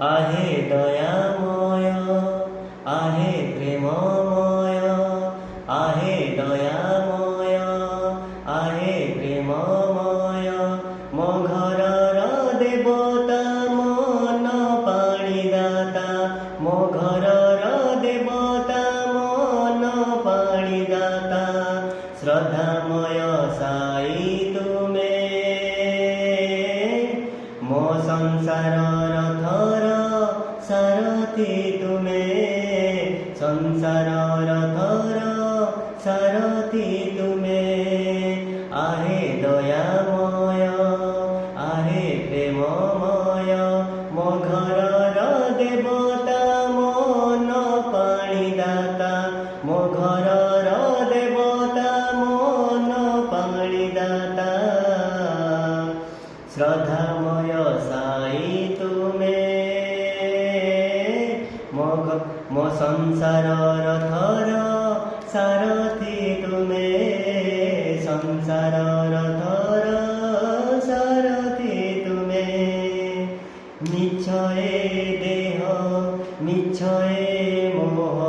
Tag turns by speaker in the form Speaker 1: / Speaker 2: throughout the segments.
Speaker 1: आहे दयामय आहे प्रेममय आहे दयामय आहे प्रेममय मो घरर देवता मन पाणीदाता मो घरर देवता मन पाणीदाता श्रद्धामय साई तुमे मो संसार रथर सारथी तुमे संसार रथर सारथी तुमे आहे दयामय आहे प्रेममय मो घरर देवता मन पाणीदाता मो घरर देवता मन पाणीदाता श्रद्धामय साई तुमे मो संसार रथर सारथी तुमे संसार रथर सारथी तुमे मिच्छए देह मिच्छए मोह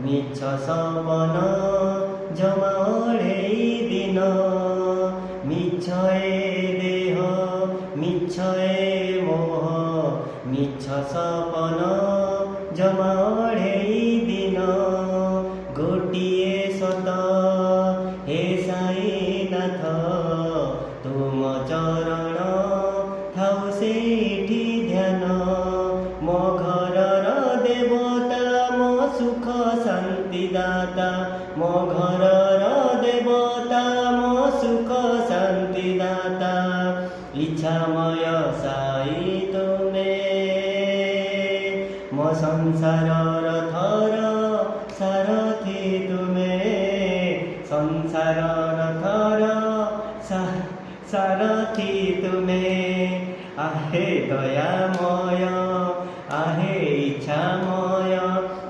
Speaker 1: मिच्छ सपन जमाड़े दिन मिच्छए देह मिच्छए मोह मिच्छ सपन जमाड़े दिन गोटिए सत हे साई नाथ तुम चरण थाउ सेठी ध्यान मो घरर देवता मो सुख शांति दाता मो घरर देवता मो सुख शांति दाता इच्छामय साई तुमे मो संसार रथर सारथी तुमे संसार रथर सारथी तुमे आहे दयामय आहे इच्छामय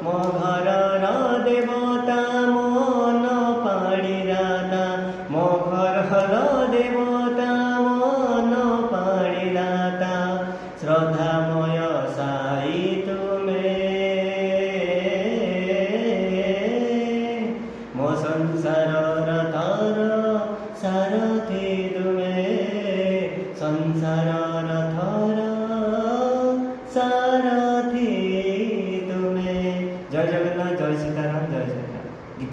Speaker 1: मो घरर देवता मन पाणीदाता मो घरर देवता